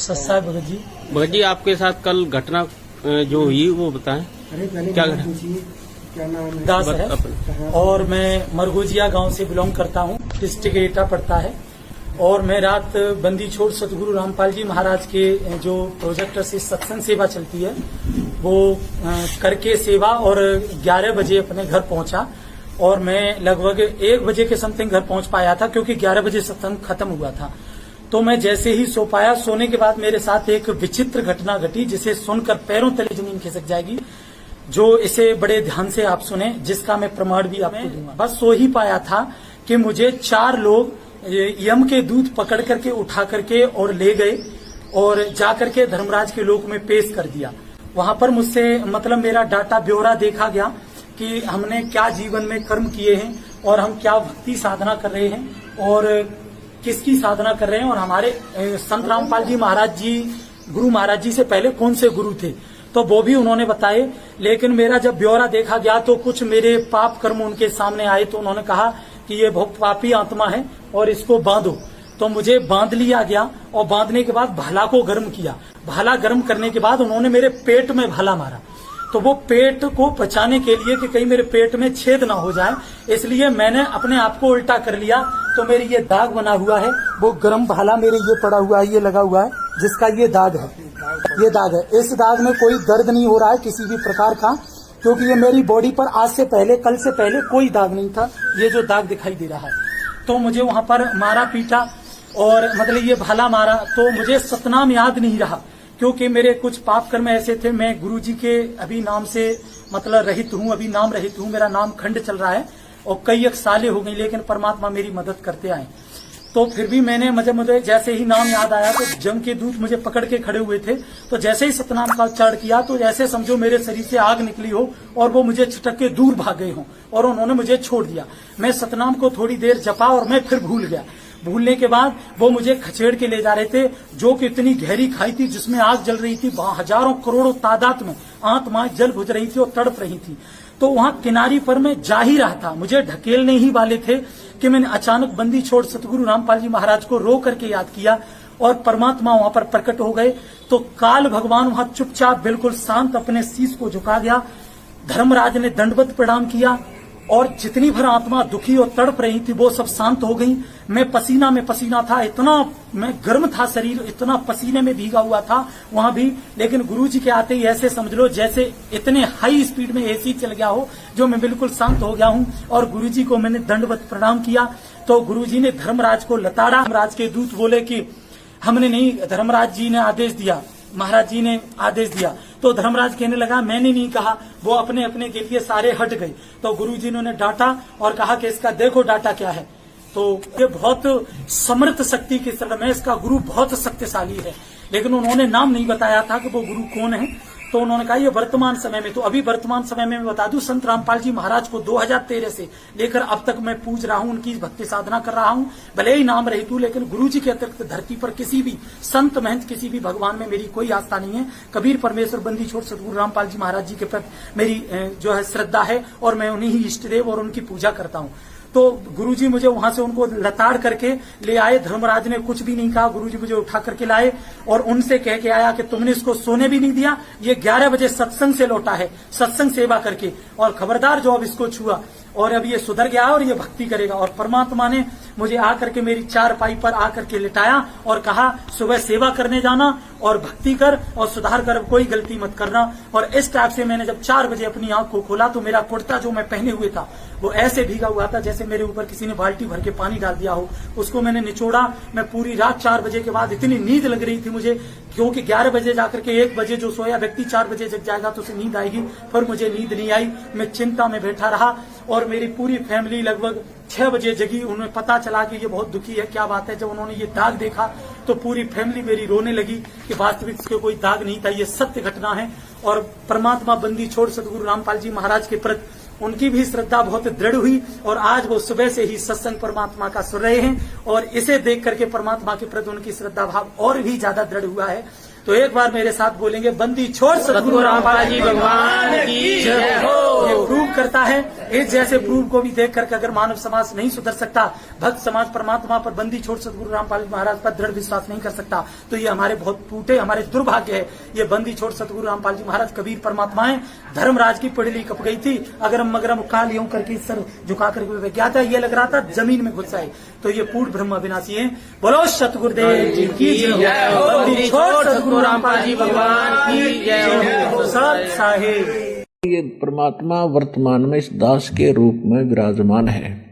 सस्ता भगत जी। भगत जी, आपके साथ कल घटना जो हुई वो बताएं। क्या क्या नाम है? दास है और मैं मरगोजिया गांव से बिलोंग करता हूं। डिस्ट्रिक्ट एटा पड़ता है। और मैं रात बंदी छोड़ सतगुरु रामपाल जी महाराज के जो प्रोजेक्ट से सत्संग सेवा चलती है वो करके सेवा और 11 बजे अपने घर पहुंचा। और मैं लगभग 1 बजे के समथिंग घर पहुंच पाया था, क्योंकि 11 बजे सत्संग खत्म हुआ था। तो मैं जैसे ही सो पाया, सोने के बाद मेरे साथ एक विचित्र घटना घटी जिसे सुनकर पैरों तले जमीन खिसक जाएगी। जो इसे बड़े ध्यान से आप सुने, जिसका मैं प्रमाण भी आपको दूंगा। बस सो ही पाया था कि मुझे 4 लोग यम के दूत पकड़ करके उठा करके और ले गए और जाकर के धर्मराज के लोक में पेश कर दिया। वहां पर मुझसे मतलब मेरा डाटा ब्यौरा देखा गया कि हमने क्या जीवन में कर्म किए हैं और हम क्या भक्ति साधना कर रहे हैं और किसकी साधना कर रहे हैं, और हमारे संत रामपाल जी महाराज जी गुरु महाराज जी से पहले कौन से गुरु थे, तो वो भी उन्होंने बताए। लेकिन मेरा जब ब्यौरा देखा गया तो कुछ मेरे पाप कर्म उनके सामने आए, तो उन्होंने कहा कि ये बहुत पापी आत्मा है और इसको बांधो। तो मुझे बांध लिया गया और बांधने के बाद भाला को गर्म किया। भाला गर्म करने के बाद उन्होंने मेरे पेट में भाला मारा। तो वो पेट को बचाने के लिए कि कहीं मेरे पेट में छेद ना हो जाए, इसलिए मैंने अपने आप को उल्टा कर लिया। तो मेरी ये दाग बना हुआ है, वो गर्म भाला मेरे ये पड़ा हुआ है, ये लगा हुआ है, जिसका ये दाग है। ये दाग है। इस दाग में कोई दर्द नहीं हो रहा है किसी भी प्रकार का, क्योंकि ये मेरी बॉडी पर आज से पहले, कल से पहले कोई दाग नहीं था। ये जो दाग दिखाई दे रहा है, तो मुझे वहां पर मारा पीटा और मतलब ये भाला मारा। तो मुझे सतनाम याद नहीं रहा, क्योंकि मेरे कुछ पाप कर्म ऐसे थे। मैं गुरुजी के अभी नाम से मतलब रहित हूँ, अभी नाम रहित हूँ। मेरा नाम खंड चल रहा है और कई एक साले हो गई, लेकिन परमात्मा मेरी मदद करते आए। तो फिर भी मैंने मुझे जैसे ही नाम याद आया तो जम के दूत मुझे पकड़ के खड़े हुए थे। तो जैसे ही सतनाम का उच्चारण किया तो ऐसे समझो मेरे शरीर से आग निकली हो और वो मुझे छिटक के दूर भाग गए हों और उन्होंने मुझे छोड़ दिया। मैं सतनाम को थोड़ी देर जपा और मैं फिर भूल गया। भूलने के बाद वो मुझे खचेड़ के ले जा रहे थे, जो कि इतनी गहरी खाई थी जिसमें आग जल रही थी। हजारों करोड़ों तादाद में आत्माएं जल बुझ रही थी और तड़प रही थी। तो वहां किनारी पर मैं जा ही रहा था, मुझे ढकेलने ही वाले थे कि मैंने अचानक बंदी छोड़ सतगुरु रामपाल जी महाराज को रो करके याद किया और परमात्मा वहां पर प्रकट हो गए। तो काल भगवान वहां चुपचाप बिल्कुल शांत अपने शीश को झुका गया। धर्मराज ने दंडवत प्रणाम किया और जितनी भर आत्मा दुखी और तड़प रही थी वो सब शांत हो गई। मैं पसीना में पसीना था, इतना मैं गर्म था, शरीर इतना पसीने में भीगा हुआ था वहां भी। लेकिन गुरुजी के आते ही ऐसे समझ लो जैसे इतने हाई स्पीड में एसी चल गया हो, जो मैं बिल्कुल शांत हो गया हूं। और गुरुजी को मैंने दंडवत प्रणाम किया। तो गुरुजी ने धर्मराज को लताड़ा। धर्मराज के दूत बोले कि हमने नहीं, धर्मराज जी ने आदेश दिया, महाराज जी ने आदेश दिया। तो धर्मराज कहने लगा मैंने नहीं कहा, वो अपने अपने के लिए सारे हट गए। तो गुरुजी ने उन्हें डांटा और कहा कि इसका देखो डाटा क्या है। तो ये बहुत समर्थ शक्ति की तरह में, इसका गुरु बहुत शक्तिशाली है। लेकिन उन्होंने नाम नहीं बताया था कि वो गुरु कौन है। तो उन्होंने कहा ये वर्तमान समय में, तो अभी वर्तमान समय में मैं बता दूं, संत रामपाल जी महाराज को 2013 से लेकर अब तक मैं पूज रहा हूं, उनकी भक्ति साधना कर रहा हूं। भले ही नाम रहित हूं, लेकिन गुरुजी के अतिरिक्त धरती पर किसी भी संत महंत, किसी भी भगवान में मेरी कोई आस्था नहीं है। कबीर परमेश्वर बंदी छोड़ सतगुरु रामपाल जी महाराज जी के प्रति मेरी जो है श्रद्धा है और मैं उन्हीं ही इष्ट देव और उनकी पूजा करता हूं। तो गुरुजी मुझे वहां से उनको लताड़ करके ले आए। धर्मराज ने कुछ भी नहीं कहा, गुरुजी मुझे उठा करके लाए और उनसे कह के आया कि तुमने इसको सोने भी नहीं दिया, ये 11 बजे सत्संग से लौटा है, सत्संग सेवा करके, और खबरदार जो अब इसको छुआ और अब ये सुधर गया और ये भक्ति करेगा। और परमात्मा ने मुझे आकर के मेरी चारपाई पर आकर के लिटाया और कहा सुबह सेवा करने जाना और भक्ति कर और सुधार कर, कोई गलती मत करना। और इस टाइप से मैंने जब 4 बजे अपनी आंख को खोला तो मेरा कुर्ता जो मैं पहने हुए था वो ऐसे भीगा हुआ था जैसे मेरे ऊपर किसी ने बाल्टी भर के पानी डाल दिया हो। उसको मैंने निचोड़ा। मैं पूरी रात 4 बजे के बाद इतनी नींद लग रही थी मुझे, क्योंकि 11 बजे जाकर के 1 बजे जो सोया व्यक्ति 4 बजे जग जाएगा तो उसे नींद आएगी, पर मुझे नींद नहीं आई। मैं चिंता में बैठा रहा और मेरी पूरी फैमिली लगभग 6 बजे जगी। उन्हें पता चला कि ये बहुत दुखी है, क्या बात है। जब उन्होंने ये दाग देखा तो पूरी फैमिली मेरी रोने लगी कि वास्तविक इसके कोई दाग नहीं था, ये सत्य घटना है। और परमात्मा बंदी छोड़ सतगुरु रामपाल जी महाराज के प्रति उनकी भी श्रद्धा बहुत दृढ़ हुई और आज वो सुबह से ही सत्संग परमात्मा का सुन रहे हैं और इसे देख करके परमात्मा के प्रति उनकी श्रद्धा भाव और भी ज्यादा दृढ़ हुआ है। तो एक बार मेरे साथ बोलेंगे, बंदी छोड़ सतगुरु रामपाल जी भगवान की जय हो। ये प्रूव करता है। इस जैसे प्रूव को भी देख करके अगर मानव समाज नहीं सुधर सकता, भक्त समाज परमात्मा पर, बंदी छोड़ सतगुरु रामपाल जी महाराज पर दृढ़ विश्वास नहीं कर सकता, तो ये हमारे बहुत टूटे, हमारे दुर्भाग्य है। ये बंदी छोड़ सतगुरु रामपाल जी महाराज कबीर परमात्मा है। धर्मराज की पिड़ली कप गई थी, अगरम मगरम काल यूं करके सर झुका करके क्या था, ये लग रहा था जमीन में घुस आए। तो ये पूर्ण ब्रह्म अविनाशी है। बोलो सतगुरुदेव जी की जय हो। बंदी छोड़ सतगुरु रामपाल जी भगवान की जय हो। सत साहिब। ये परमात्मा वर्तमान में इस दास के रूप में विराजमान है।